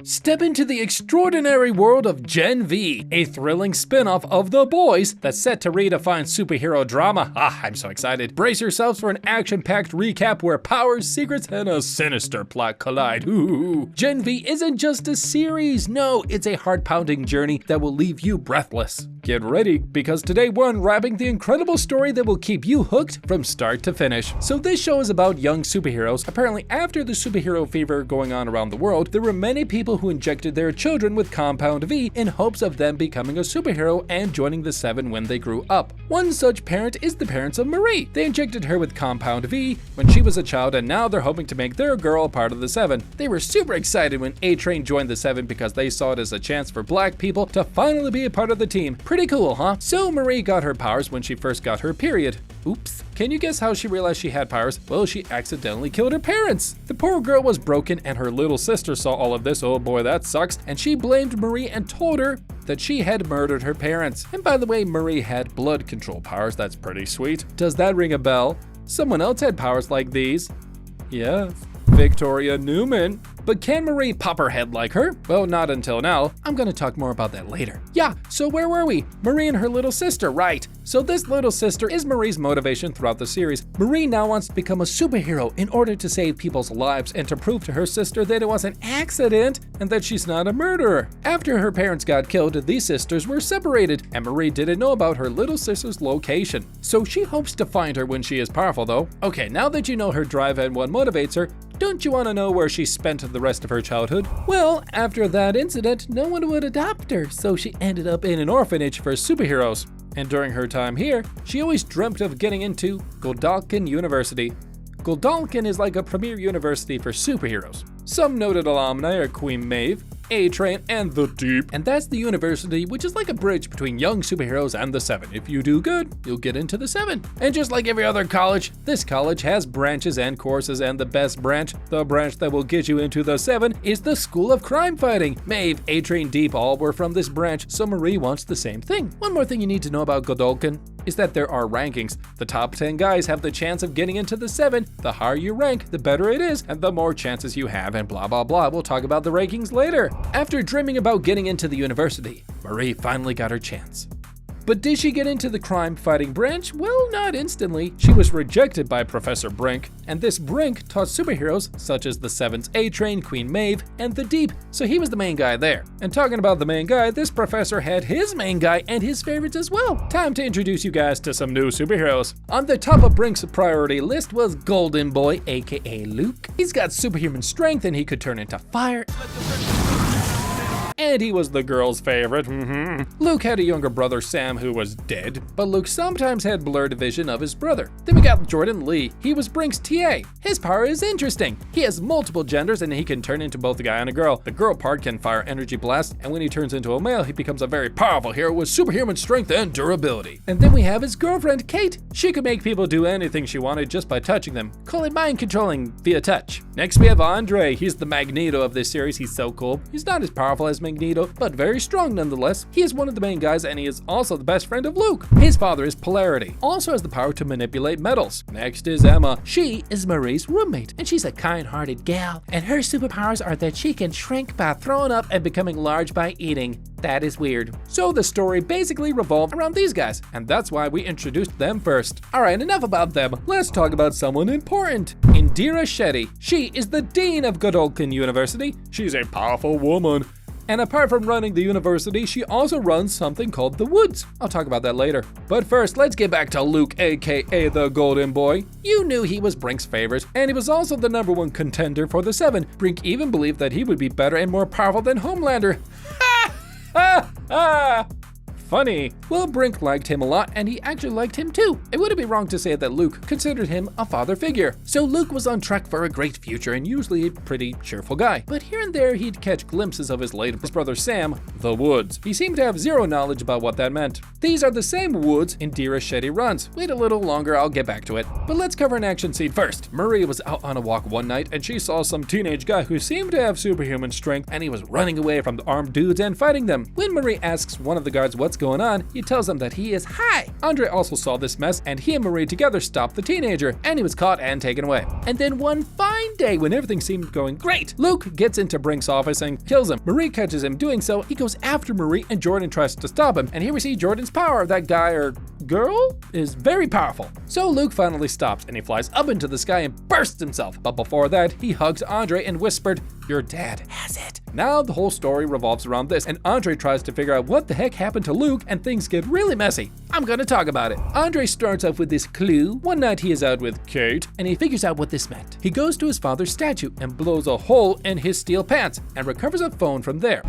Step into the extraordinary world of GenV, a thrilling spin-off of TheBoys that's set to redefine superhero drama. I'm so excited. Brace yourselves for an action-packed recap where powers, secrets, and a sinister plot collide. GenV isn't just a series, no, it's a heart-pounding journey that will leave you breathless. Get ready, because today we're unwrapping the incredible story that will keep you hooked from start to finish. So this show is about young superheroes. Apparently, after the superhero fever going on around the world, there were many people who injected their children with Compound V in hopes of them becoming a superhero and joining the Seven when they grew up. One such parent is the parents of Marie. They injected her with Compound V when she was a child, and now they're hoping to make their girl part of the Seven. They were super excited when A-Train joined the Seven because they saw it as a chance for black people to finally be a part of the team. Pretty cool, huh? So Marie got her powers when she first got her period. Oops. Can you guess how she realized she had powers? Well, she accidentally killed her parents. The poor girl was broken and her little sister saw all of this. Oh boy, that sucks. And she blamed Marie and told her that she had murdered her parents. And by the way, Marie had blood control powers. That's pretty sweet. Does that ring a bell? Someone else had powers like these. Yes, Victoria Newman. But can Marie pop her head like her? Well, not until now. I'm gonna talk more about that later. Yeah, so where were we? Marie and her little sister, right. So this little sister is Marie's motivation throughout the series. Marie now wants to become a superhero in order to save people's lives and to prove to her sister that it was an accident and that she's not a murderer. After her parents got killed, these sisters were separated, and Marie didn't know about her little sister's location. So she hopes to find her when she is powerful though. Okay, now that you know her drive and what motivates her, don't you want to know where she spent the rest of her childhood? Well, after that incident, no one would adopt her, so she ended up in an orphanage for superheroes. And during her time here, she always dreamt of getting into Godolkin University. Godolkin is like a premier university for superheroes. Some noted alumni are Queen Maeve, A-Train, and The Deep. And that's the university, which is like a bridge between young superheroes and the Seven. If you do good, you'll get into the Seven. And just like every other college, this college has branches and courses, and the best branch, the branch that will get you into the Seven, is the School of Crime Fighting. Maeve, A-Train, Deep all were from this branch, so Marie wants the same thing. One more thing you need to know about Godolkin is that there are rankings. The top 10 guys have the chance of getting into the Seven. The higher you rank, the better it is, and the more chances you have, and blah blah blah. We'll talk about the rankings later. After dreaming about getting into the university, Marie finally got her chance. But did she get into the crime-fighting branch? Well, not instantly. She was rejected by Professor Brink, and this Brink taught superheroes such as the Seven's A-Train, Queen Maeve, and The Deep, so he was the main guy there. And talking about the main guy, this professor had his main guy and his favorites as well. Time to introduce you guys to some new superheroes. On the top of Brink's priority list was Golden Boy, aka Luke. He's got superhuman strength and he could turn into fire. And he was the girl's favorite. Luke had a younger brother, Sam, who was dead, but Luke sometimes had blurred vision of his brother. Then we got Jordan Lee. He was Brink's TA. His power is interesting. He has multiple genders and he can turn into both a guy and a girl. The girl part can fire energy blasts, and when he turns into a male, he becomes a very powerful hero with superhuman strength and durability. And then we have his girlfriend, Kate. She could make people do anything she wanted just by touching them. Call it mind controlling via touch. Next we have Andre. He's the Magneto of this series. He's so cool. He's not as powerful as Magneto, but very strong nonetheless. He is one of the main guys, and he is also the best friend of Luke. His father is Polarity, also has the power to manipulate metals. Next is Emma. She is Marie's roommate, and she's a kind-hearted gal, and her superpowers are that she can shrink by throwing up and becoming large by eating. That is weird. So the story basically revolved around these guys, and that's why we introduced them first. Alright, enough about them. Let's talk about someone important. Indira Shetty. She is the Dean of Godolkin University. She's a powerful woman. And apart from running the university, she also runs something called the Woods. I'll talk about that later. But first, let's get back to Luke, aka the Golden Boy. You knew he was Brink's favorite, and he was also the #1 contender for the Seven. Brink even believed that he would be better and more powerful than Homelander. Funny. Well, Brink liked him a lot, and he actually liked him too. It wouldn't be wrong to say that Luke considered him a father figure. So Luke was on track for a great future and usually a pretty cheerful guy. But here and there, he'd catch glimpses of his late brother Sam, the Woods. He seemed to have zero knowledge about what that meant. These are the same Woods Indira Shetty runs. Wait a little longer, I'll get back to it. But let's cover an action scene first. Marie was out on a walk one night, and she saw some teenage guy who seemed to have superhuman strength, and he was running away from the armed dudes and fighting them. When Marie asks one of the guards what's going on, he tells them that he is high. Andre also saw this mess, and he and Marie together stopped the teenager, and he was caught and taken away. And then one fine day, when everything seemed going great, Luke gets into Brink's office and kills him. Marie catches him doing so. He goes after Marie, and Jordan tries to stop him. And here we see Jordan's power. That guy or girl is very powerful. So Luke finally stops, and he flies up into the sky and bursts himself. But before that, he hugs Andre and whispered, "Your dad has it." Now the whole story revolves around this, and Andre tries to figure out what the heck happened to Luke, and things get really messy. I'm gonna talk about it. Andre starts off with this clue. One night he is out with Kate, and he figures out what this meant. He goes to his father's statue and blows a hole in his steel pants, and recovers a phone from there.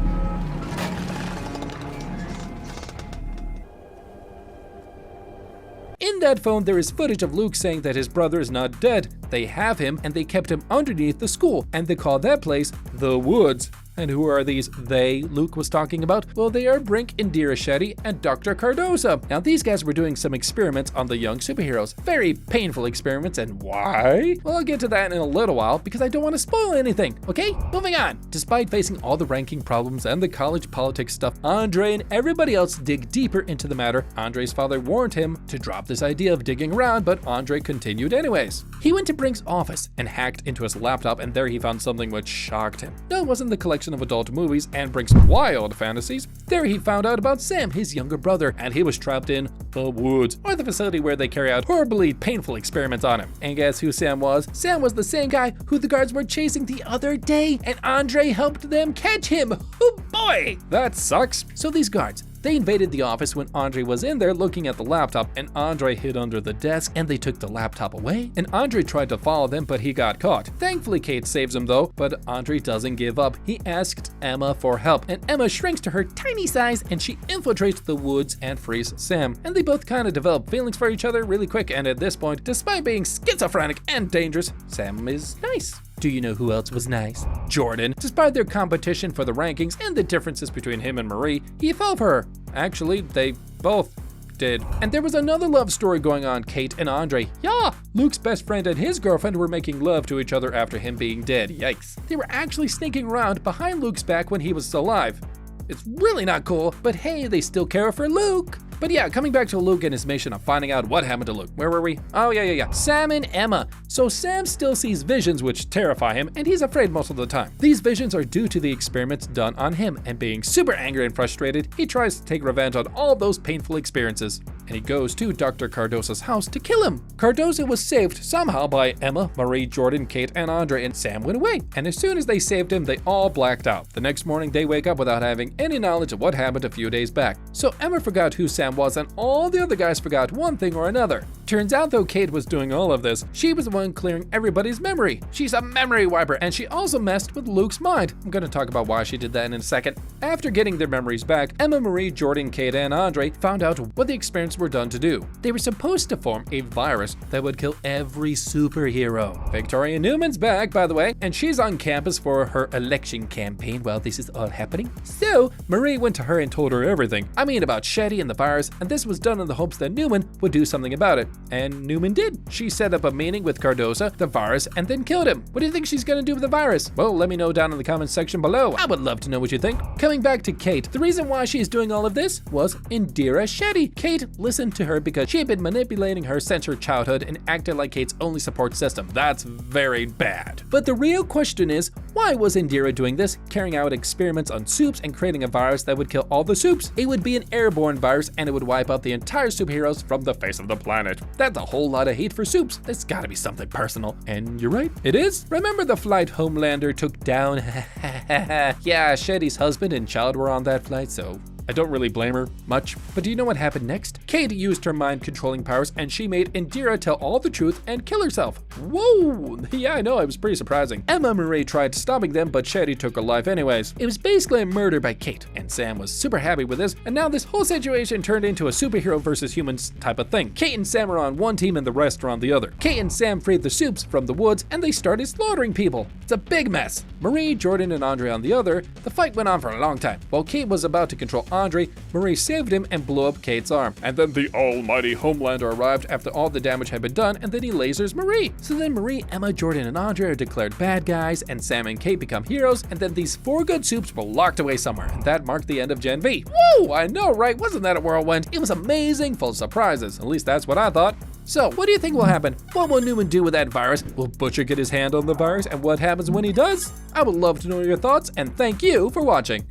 In that phone, there is footage of Luke saying that his brother is not dead. They have him, and they kept him underneath the school, and they call that place the Woods. And who are these they Luke was talking about? Well, they are Brink, Indira Shetty, and Dr. Cardoza. Now, these guys were doing some experiments on the young superheroes. Very painful experiments, and why? Well, I'll get to that in a little while, because I don't want to spoil anything, okay? Moving on. Despite facing all the ranking problems and the college politics stuff, Andre and everybody else dig deeper into the matter. Andre's father warned him to drop this idea of digging around, but Andre continued anyways. He went to Brink's office and hacked into his laptop, and there he found something which shocked him. No, it wasn't the collection of adult movies and Brink's wild fantasies. There he found out about Sam, his younger brother, and he was trapped in the Woods, or the facility where they carry out horribly painful experiments on him. And guess who Sam was? Sam was the same guy who the guards were chasing the other day, and Andre helped them catch him. Oh boy, that sucks. So these guards, they invaded the office when Andre was in there looking at the laptop, and Andre hid under the desk, and they took the laptop away, and Andre tried to follow them, but he got caught. Thankfully, Kate saves him though, but Andre doesn't give up. He asked Emma for help, and Emma shrinks to her tiny size, and she infiltrates the Woods and frees Sam. And they both kind of develop feelings for each other really quick, and at this point, despite being schizophrenic and dangerous, Sam is nice. Do you know who else was nice? Jordan. Despite their competition for the rankings and the differences between him and Marie, he fell for her. Actually, they both did. And there was another love story going on, Kate and Andre. Yeah, Luke's best friend and his girlfriend were making love to each other after him being dead. Yikes. They were actually sneaking around behind Luke's back when he was alive. It's really not cool, but hey, they still care for Luke. But yeah, coming back to Luke and his mission of finding out what happened to Luke. Where were we? Oh, yeah. Sam and Emma. So Sam still sees visions which terrify him, and he's afraid most of the time. These visions are due to the experiments done on him, and being super angry and frustrated, he tries to take revenge on all those painful experiences. And he goes to Dr. Cardoza's house to kill him. Cardoza was saved somehow by Emma, Marie, Jordan, Kate, and Andre, and Sam went away. And as soon as they saved him, they all blacked out. The next morning, they wake up without having any knowledge of what happened a few days back. So Emma forgot who Sam was, and all the other guys forgot one thing or another. Turns out though Kate was doing all of this, she was the one clearing everybody's memory. She's a memory wiper, and she also messed with Luke's mind. I'm gonna talk about why she did that in a second. After getting their memories back, Emma, Marie, Jordan, Kate, and Andre found out what the experiments were done to do. They were supposed to form a virus that would kill every superhero. Victoria Newman's back, by the way, and she's on campus for her election campaign while this is all happening. So Marie went to her and told her everything. I mean about Shetty and the virus, and this was done in the hopes that Newman would do something about it. And Newman did. She set up a meeting with Cardoza, the virus, and then killed him. What do you think she's gonna do with the virus? Well, let me know down in the comments section below. I would love to know what you think. Coming back to Kate, the reason why she's doing all of this was Indira Shetty. Kate listened to her because she had been manipulating her since her childhood and acted like Kate's only support system. That's very bad. But the real question is, why was Indira doing this, carrying out experiments on soups and creating a virus that would kill all the soups? It would be an airborne virus, and it would wipe out the entire superheroes from the face of the planet. That's a whole lot of hate for soups. There's gotta be something personal. And you're right, it is. Remember the flight Homelander took down? Yeah, Shetty's husband and child were on that flight, so I don't really blame her much. But do you know what happened next? Kate used her mind-controlling powers, and she made Indira tell all the truth and kill herself. Whoa! Yeah, I know, it was pretty surprising. Emma Marie tried stopping them, but Shetty took her life anyways. It was basically a murder by Kate, and Sam was super happy with this, and now this whole situation turned into a superhero versus humans type of thing. Kate and Sam are on one team and the rest are on the other. Kate and Sam freed the soups from the woods, and they started slaughtering people. It's a big mess. Marie, Jordan, and Andre on the other, the fight went on for a long time. While Kate was about to control Andre, Marie saved him and blew up Kate's arm. And then the almighty Homelander arrived after all the damage had been done, and then he lasers Marie. So then Marie, Emma, Jordan, and Andre are declared bad guys, and Sam and Kate become heroes, and then these 4 good soups were locked away somewhere, and that marked the end of Gen V. Woo! I know, right? Wasn't that a whirlwind? It was amazing, full of surprises. At least that's what I thought. So, what do you think will happen? What will Newman do with that virus? Will Butcher get his hand on the virus, and what happens when he does? I would love to know your thoughts, and thank you for watching.